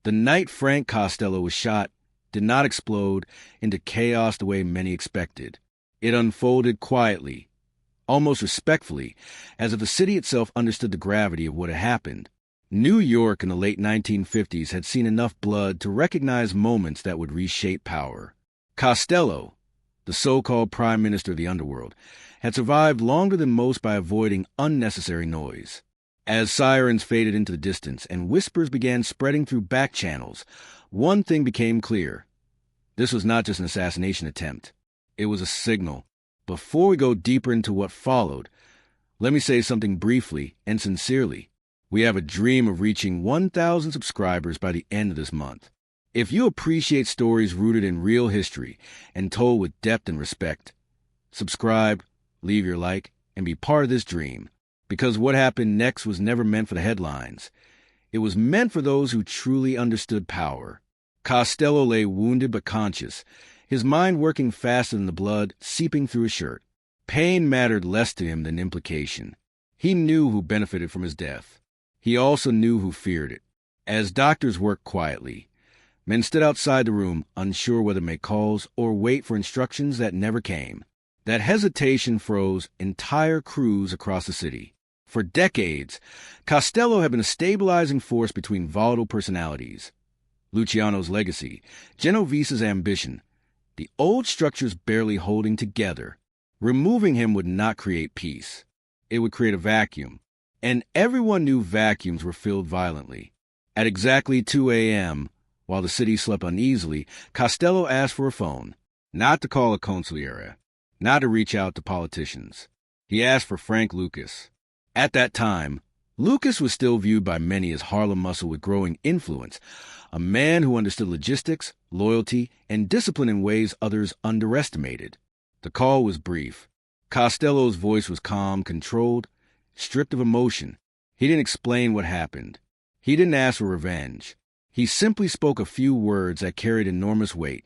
The night Frank Costello was shot did not explode into chaos the way many expected. It unfolded quietly, almost respectfully, as if the city itself understood the gravity of what had happened. New York in the late 1950s had seen enough blood to recognize moments that would reshape power. Costello, the so-called prime minister of the underworld, had survived longer than most by avoiding unnecessary noise. As sirens faded into the distance and whispers began spreading through back channels, one thing became clear. This was not just an assassination attempt. It was a signal. Before we go deeper into what followed, let me say something briefly and sincerely. We have a dream of reaching 1,000 subscribers by the end of this month. If you appreciate stories rooted in real history and told with depth and respect, subscribe, leave your like, and be part of this dream. Because what happened next was never meant for the headlines. It was meant for those who truly understood power. Costello lay wounded but conscious, his mind working faster than the blood seeping through his shirt. Pain mattered less to him than implication. He knew who benefited from his death. He also knew who feared it. As doctors worked quietly, men stood outside the room, unsure whether to make calls or wait for instructions that never came. That hesitation froze entire crews across the city. For decades, Costello had been a stabilizing force between volatile personalities. Luciano's legacy, Genovese's ambition, the old structures barely holding together. Removing him would not create peace. It would create a vacuum. And everyone knew vacuums were filled violently. At exactly 2 a.m., while the city slept uneasily, Costello asked for a phone, not to call a consigliere, not to reach out to politicians. He asked for Frank Lucas. At that time, Lucas was still viewed by many as Harlem muscle with growing influence, a man who understood logistics, loyalty, and discipline in ways others underestimated. The call was brief. Costello's voice was calm, controlled, stripped of emotion. He didn't explain what happened. He didn't ask for revenge. He simply spoke a few words that carried enormous weight,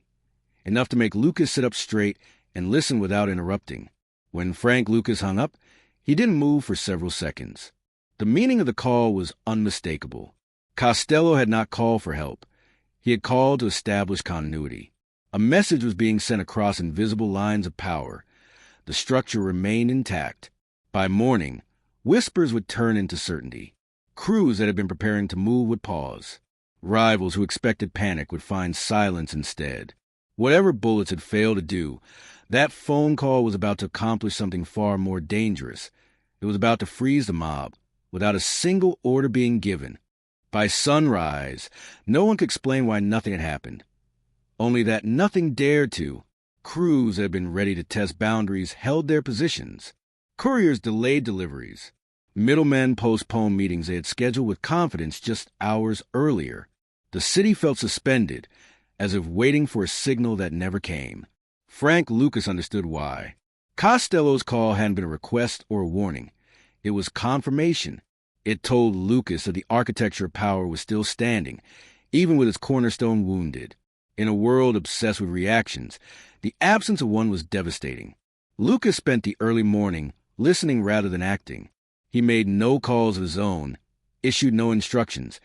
enough to make Lucas sit up straight and listen without interrupting. When Frank Lucas hung up, he didn't move for several seconds. The meaning of the call was unmistakable. Costello had not called for help. He had called to establish continuity. A message was being sent across invisible lines of power. The structure remained intact. By morning, whispers would turn into certainty. Crews that had been preparing to move would pause. Rivals who expected panic would find silence instead. Whatever bullets had failed to do, that phone call was about to accomplish something far more dangerous. It was about to freeze the mob, without a single order being given. By sunrise, no one could explain why nothing had happened. Only that nothing dared to. Crews that had been ready to test boundaries held their positions. Couriers delayed deliveries. Middlemen postponed meetings they had scheduled with confidence just hours earlier. The city felt suspended, as if waiting for a signal that never came. Frank Lucas understood why. Costello's call hadn't been a request or a warning. It was confirmation. It told Lucas that the architecture of power was still standing, even with its cornerstone wounded. In a world obsessed with reactions, the absence of one was devastating. Lucas spent the early morning listening rather than acting. He made no calls of his own, issued no instructions,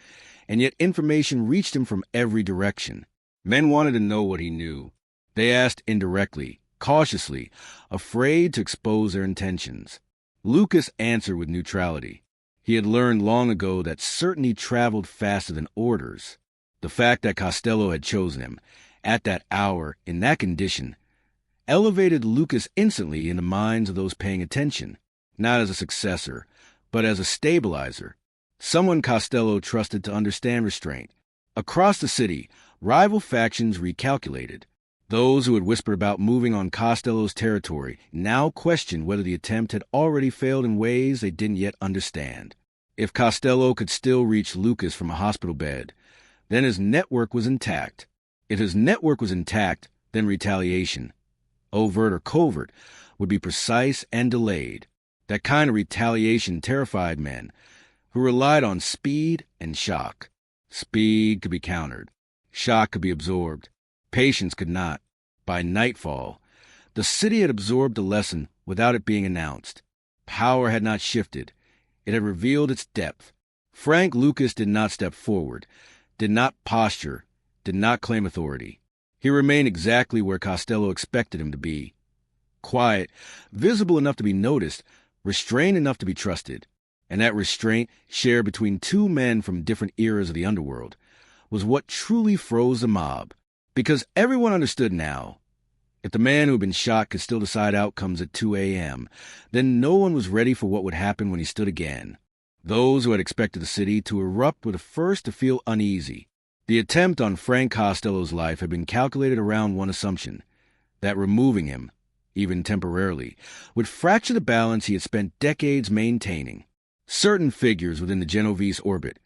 and yet information reached him from every direction. Men wanted to know what he knew. They asked indirectly, cautiously, afraid to expose their intentions. Lucas answered with neutrality. He had learned long ago that certainty traveled faster than orders. The fact that Costello had chosen him, at that hour, in that condition, elevated Lucas instantly in the minds of those paying attention, not as a successor, but as a stabilizer, someone Costello trusted to understand restraint. Across the city, rival factions recalculated. Those who had whispered about moving on Costello's territory now questioned whether the attempt had already failed in ways they didn't yet understand. If Costello could still reach Lucas from a hospital bed, then his network was intact. If his network was intact, then retaliation, overt or covert, would be precise and delayed. That kind of retaliation terrified men who relied on speed and shock. Speed could be countered. Shock could be absorbed. Patience could not. By nightfall, the city had absorbed the lesson without it being announced. Power had not shifted. It had revealed its depth. Frank Lucas did not step forward. did not posture, did not claim authority. He remained exactly where Costello expected him to be. Quiet, visible enough to be noticed, restrained enough to be trusted. And that restraint, shared between two men from different eras of the underworld, was what truly froze the mob. Because everyone understood now, if the man who had been shot could still decide outcomes at 2 a.m., then no one was ready for what would happen when he stood again. Those who had expected the city to erupt were the first to feel uneasy. The attempt on Frank Costello's life had been calculated around one assumption, that removing him, even temporarily, would fracture the balance he had spent decades maintaining. Certain figures within the Genovese orbit,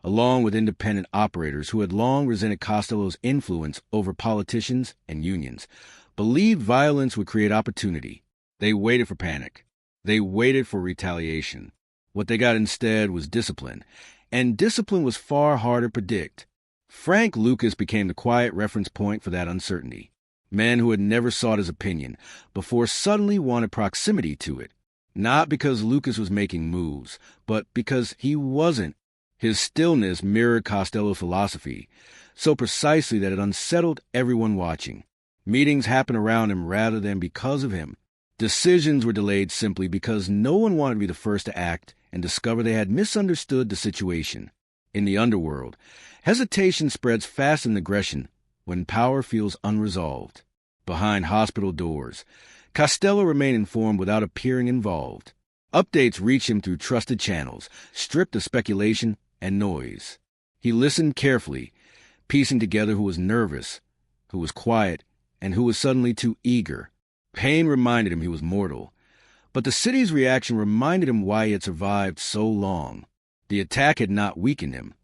along with independent operators who had long resented Costello's influence over politicians and unions, believed violence would create opportunity. They waited for panic. They waited for retaliation. What they got instead was discipline, and discipline was far harder to predict. Frank Lucas became the quiet reference point for that uncertainty. Men who had never sought his opinion before suddenly wanted proximity to it, not because Lucas was making moves, but because he wasn't. His stillness mirrored Costello's philosophy, so precisely that it unsettled everyone watching. Meetings happened around him rather than because of him. Decisions were delayed simply because no one wanted to be the first to act and discover they had misunderstood the situation. In the underworld, hesitation spreads faster than aggression when power feels unresolved. Behind hospital doors, Costello remained informed without appearing involved. Updates reached him through trusted channels, stripped of speculation and noise. He listened carefully, piecing together who was nervous, who was quiet, and who was suddenly too eager. Pain reminded him he was mortal, but the city's reaction reminded him why he had survived so long. The attack had not weakened him.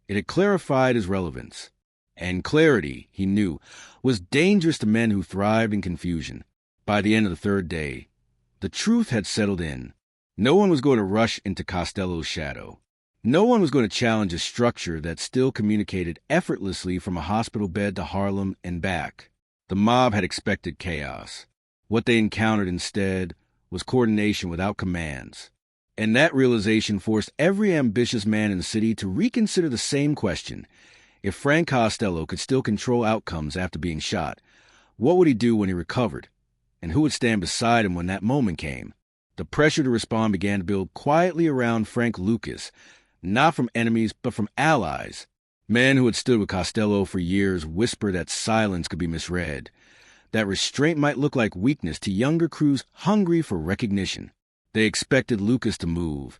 It had clarified his relevance. And clarity, he knew, was dangerous to men who thrived in confusion. By the end of the third day, the truth had settled in. No one was going to rush into Costello's shadow. No one was going to challenge a structure that still communicated effortlessly from a hospital bed to Harlem and back. The mob had expected chaos. What they encountered instead was coordination without commands. And that realization forced every ambitious man in the city to reconsider the same question. If Frank Costello could still control outcomes after being shot, what would he do when he recovered? And who would stand beside him when that moment came? The pressure to respond began to build quietly around Frank Lucas, not from enemies, but from allies. Men who had stood with Costello for years whispered that silence could be misread, that restraint might look like weakness to younger crews hungry for recognition. They expected Lucas to move,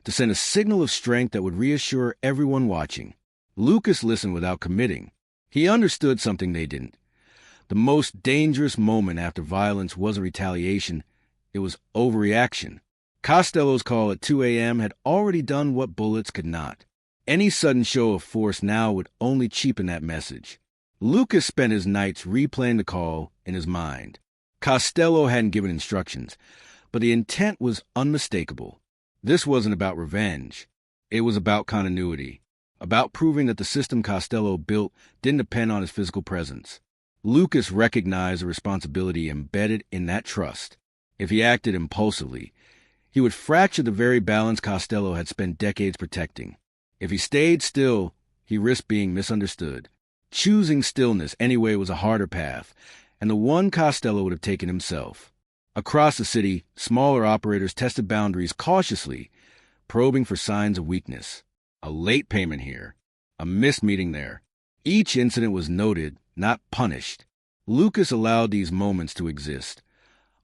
to send a signal of strength that would reassure everyone watching. Lucas listened without committing. He understood something they didn't. The most dangerous moment after violence wasn't retaliation, it was overreaction. Costello's call at 2 a.m. had already done what bullets could not. Any sudden show of force now would only cheapen that message. Lucas spent his nights replaying the call in his mind. Costello hadn't given instructions, but the intent was unmistakable. This wasn't about revenge. It was about continuity, about proving that the system Costello built didn't depend on his physical presence. Lucas recognized the responsibility embedded in that trust. If he acted impulsively, he would fracture the very balance Costello had spent decades protecting. If he stayed still, he risked being misunderstood. Choosing stillness anyway was a harder path, and the one Costello would have taken himself. Across the city, smaller operators tested boundaries cautiously, probing for signs of weakness. A late payment here, a missed meeting there. Each incident was noted, not punished. Lucas allowed these moments to exist,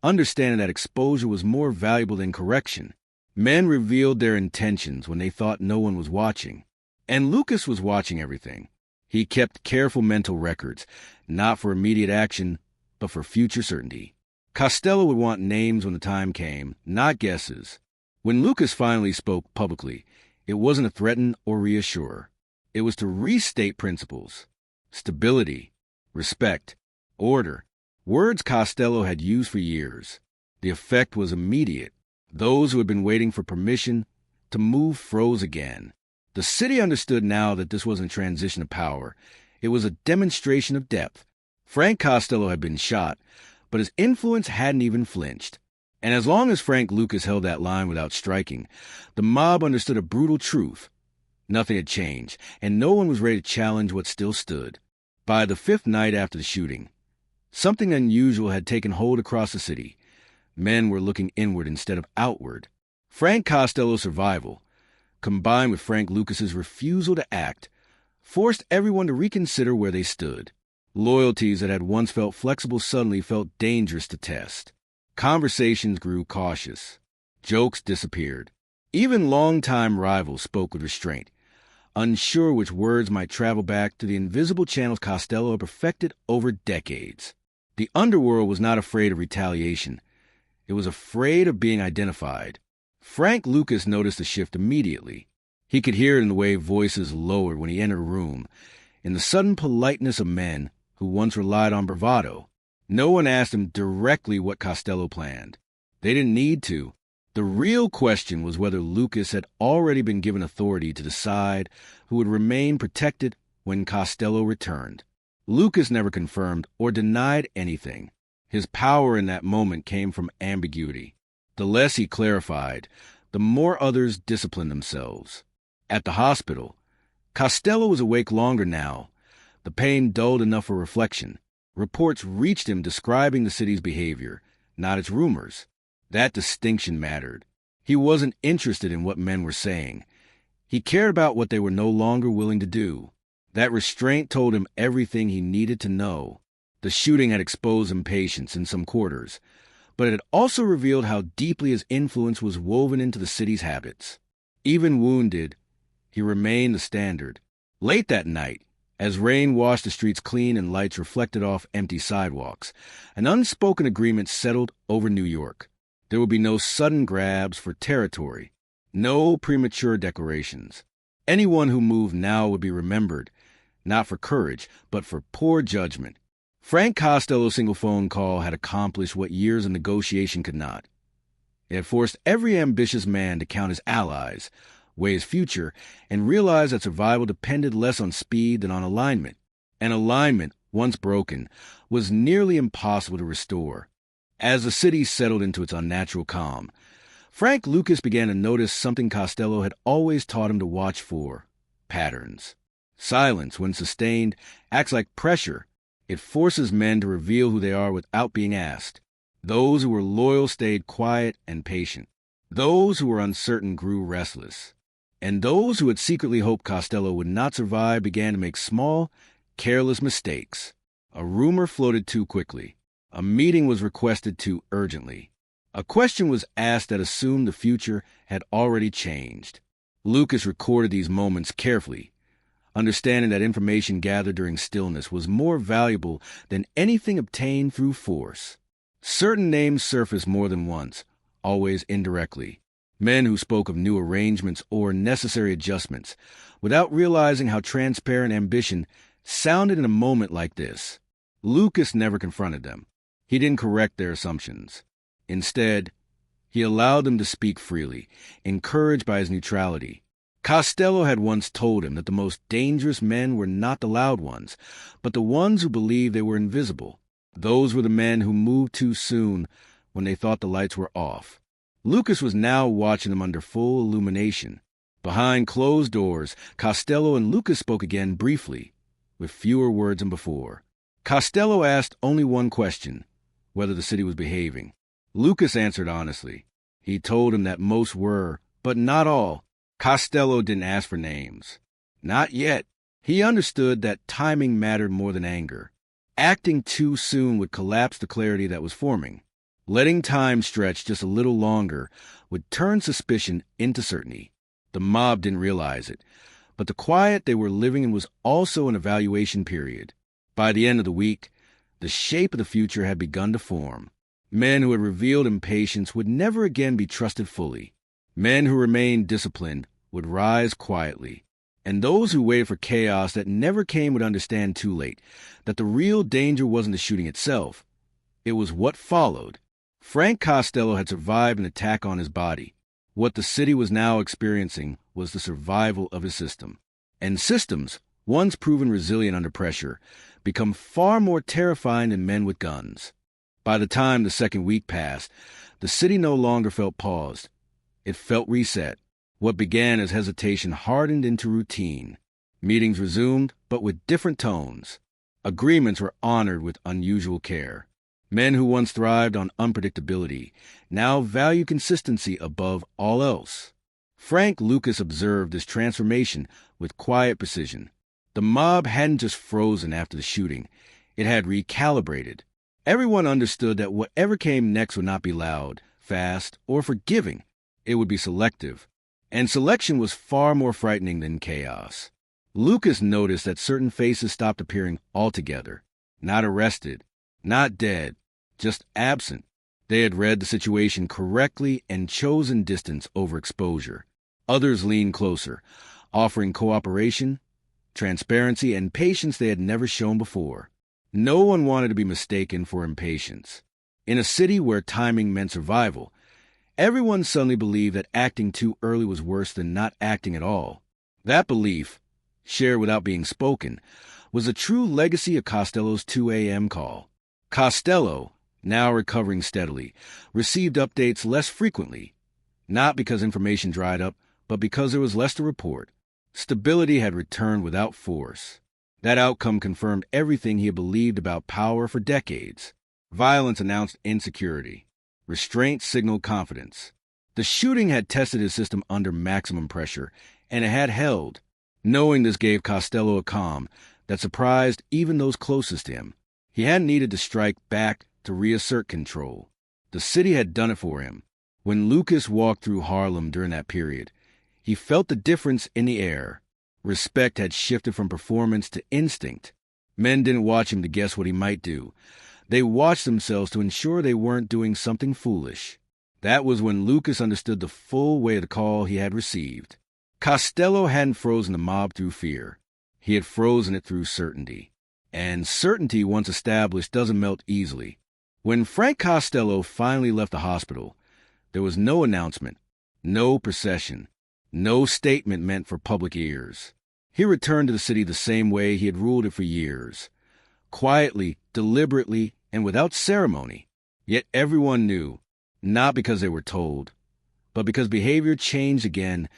understanding that exposure was more valuable than correction. Men revealed their intentions when they thought no one was watching. And Lucas was watching everything. He kept careful mental records, not for immediate action, but for future certainty. Costello would want names when the time came, not guesses. When Lucas finally spoke publicly, it wasn't to threaten or reassure. It was to restate principles. Stability, respect, order. Words Costello had used for years. The effect was immediate. Those who had been waiting for permission to move froze again. The city understood now that this wasn't a transition of power. It was a demonstration of depth. Frank Costello had been shot, but his influence hadn't even flinched. And as long as Frank Lucas held that line without striking, the mob understood a brutal truth. Nothing had changed, and no one was ready to challenge what still stood. By the fifth night after the shooting, something unusual had taken hold across the city. Men were looking inward instead of outward. Frank Costello's survival, combined with Frank Lucas's refusal to act, forced everyone to reconsider where they stood. Loyalties that had once felt flexible suddenly felt dangerous to test. Conversations grew cautious. Jokes disappeared. Even longtime rivals spoke with restraint, unsure which words might travel back to the invisible channels Costello had perfected over decades. The underworld was not afraid of retaliation. It was afraid of being identified. Frank Lucas noticed the shift immediately. He could hear it in the way voices lowered when he entered a room, in the sudden politeness of men who once relied on bravado. No one asked him directly what Costello planned. They didn't need to. The real question was whether Lucas had already been given authority to decide who would remain protected when Costello returned. Lucas never confirmed or denied anything. His power in that moment came from ambiguity. The less he clarified, the more others disciplined themselves. At the hospital, Costello was awake longer now, the pain dulled enough for reflection. Reports reached him describing the city's behavior, not its rumors. That distinction mattered. He wasn't interested in what men were saying. He cared about what they were no longer willing to do. That restraint told him everything he needed to know. The shooting had exposed impatience in some quarters, but it had also revealed how deeply his influence was woven into the city's habits. Even wounded, he remained the standard. Late that night, as rain washed the streets clean and lights reflected off empty sidewalks, an unspoken agreement settled over New York. There would be no sudden grabs for territory, no premature declarations. Anyone who moved now would be remembered, not for courage, but for poor judgment. Frank Costello's single phone call had accomplished what years of negotiation could not. It had forced every ambitious man to count his allies, weigh his future, and realize that survival depended less on speed than on alignment. And alignment, once broken, was nearly impossible to restore. As the city settled into its unnatural calm, Frank Lucas began to notice something Costello had always taught him to watch for: patterns. Silence, when sustained, acts like pressure. It forces men to reveal who they are without being asked. Those who were loyal stayed quiet and patient. Those who were uncertain grew restless. And those who had secretly hoped Costello would not survive began to make small, careless mistakes. A rumor floated too quickly. A meeting was requested too urgently. A question was asked that assumed the future had already changed. Lucas recorded these moments carefully, understanding that information gathered during stillness was more valuable than anything obtained through force. Certain names surfaced more than once, always indirectly. Men who spoke of new arrangements or necessary adjustments, without realizing how transparent ambition sounded in a moment like this. Lucas never confronted them. He didn't correct their assumptions. Instead, he allowed them to speak freely, encouraged by his neutrality. Costello had once told him that the most dangerous men were not the loud ones, but the ones who believed they were invisible. Those were the men who moved too soon when they thought the lights were off. Lucas was now watching them under full illumination. Behind closed doors, Costello and Lucas spoke again briefly, with fewer words than before. Costello asked only one question: whether the city was behaving. Lucas answered honestly. He told him that most were, but not all. Costello didn't ask for names. Not yet. He understood that timing mattered more than anger. Acting too soon would collapse the clarity that was forming. Letting time stretch just a little longer would turn suspicion into certainty. The mob didn't realize it, but the quiet they were living in was also an evaluation period. By the end of the week, the shape of the future had begun to form. Men who had revealed impatience would never again be trusted fully. Men who remained disciplined would rise quietly. And those who waited for chaos that never came would understand too late that the real danger wasn't the shooting itself. It was what followed. Frank Costello had survived an attack on his body. What the city was now experiencing was the survival of his system. And systems, once proven resilient under pressure, become far more terrifying than men with guns. By the time the second week passed, the city no longer felt paused. It felt reset. What began as hesitation hardened into routine. Meetings resumed, but with different tones. Agreements were honored with unusual care. Men who once thrived on unpredictability now value consistency above all else. Frank Lucas observed this transformation with quiet precision. The mob hadn't just frozen after the shooting. It had recalibrated. Everyone understood that whatever came next would not be loud, fast, or forgiving. It would be selective. And selection was far more frightening than chaos. Lucas noticed that certain faces stopped appearing altogether. Not arrested, not dead, just absent. They had read the situation correctly and chosen distance over exposure. Others leaned closer, offering cooperation, transparency, and patience they had never shown before. No one wanted to be mistaken for impatience. In a city where timing meant survival, everyone suddenly believed that acting too early was worse than not acting at all. That belief, shared without being spoken, was a true legacy of Costello's 2 a.m. call. Costello, now recovering steadily, received updates less frequently, not because information dried up, but because there was less to report. Stability had returned without force. That outcome confirmed everything he had believed about power for decades. Violence announced insecurity. Restraint signaled confidence. The shooting had tested his system under maximum pressure, and it had held. Knowing this gave Costello a calm that surprised even those closest to him. He hadn't needed to strike back to reassert control. The city had done it for him. When Lucas walked through Harlem during that period, he felt the difference in the air. Respect had shifted from performance to instinct. Men didn't watch him to guess what he might do. They watched themselves to ensure they weren't doing something foolish. That was when Lucas understood the full weight of the call he had received. Costello hadn't frozen the mob through fear. He had frozen it through certainty. And certainty, once established, doesn't melt easily. When Frank Costello finally left the hospital, there was no announcement, no procession, no statement meant for public ears. He returned to the city the same way he had ruled it for years. Quietly, deliberately, and without ceremony. Yet everyone knew, not because they were told, but because behavior changed again,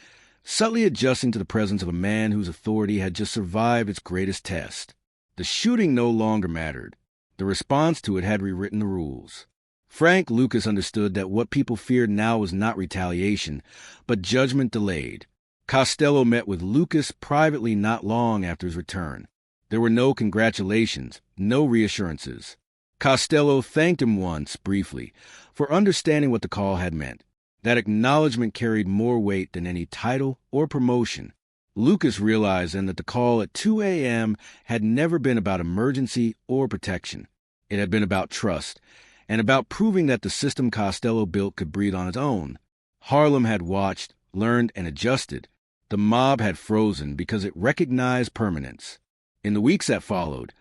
subtly adjusting to the presence of a man whose authority had just survived its greatest test. The shooting no longer mattered. The response to it had rewritten the rules. Frank Lucas understood that what people feared now was not retaliation, but judgment delayed. Costello met with Lucas privately not long after his return. There were no congratulations, no reassurances. Costello thanked him once, briefly, for understanding what the call had meant. That acknowledgement carried more weight than any title or promotion. Lucas realized then that the call at 2 a.m. had never been about emergency or protection. It had been about trust, and about proving that the system Costello built could breathe on its own. Harlem had watched, learned, and adjusted. The mob had frozen because it recognized permanence. In the weeks that followed,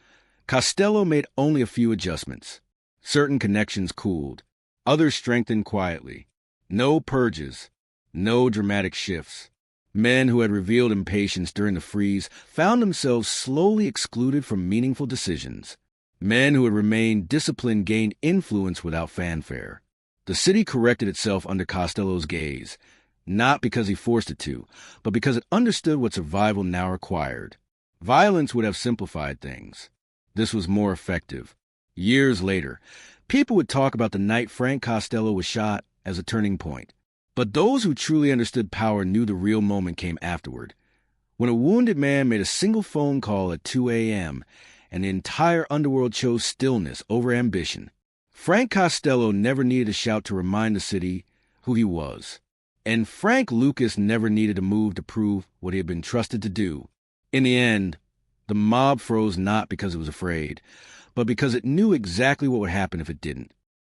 Costello made only a few adjustments. Certain connections cooled. Others strengthened quietly. No purges. No dramatic shifts. Men who had revealed impatience during the freeze found themselves slowly excluded from meaningful decisions. Men who had remained disciplined gained influence without fanfare. The city corrected itself under Costello's gaze, not because he forced it to, but because it understood what survival now required. Violence would have simplified things. This was more effective. Years later, people would talk about the night Frank Costello was shot as a turning point. But those who truly understood power knew the real moment came afterward. When a wounded man made a single phone call at 2 a.m., and the entire underworld chose stillness over ambition. Frank Costello never needed a shout to remind the city who he was. And Frank Lucas never needed a move to prove what he had been trusted to do. In the end, the mob froze not because it was afraid, but because it knew exactly what would happen if it didn't.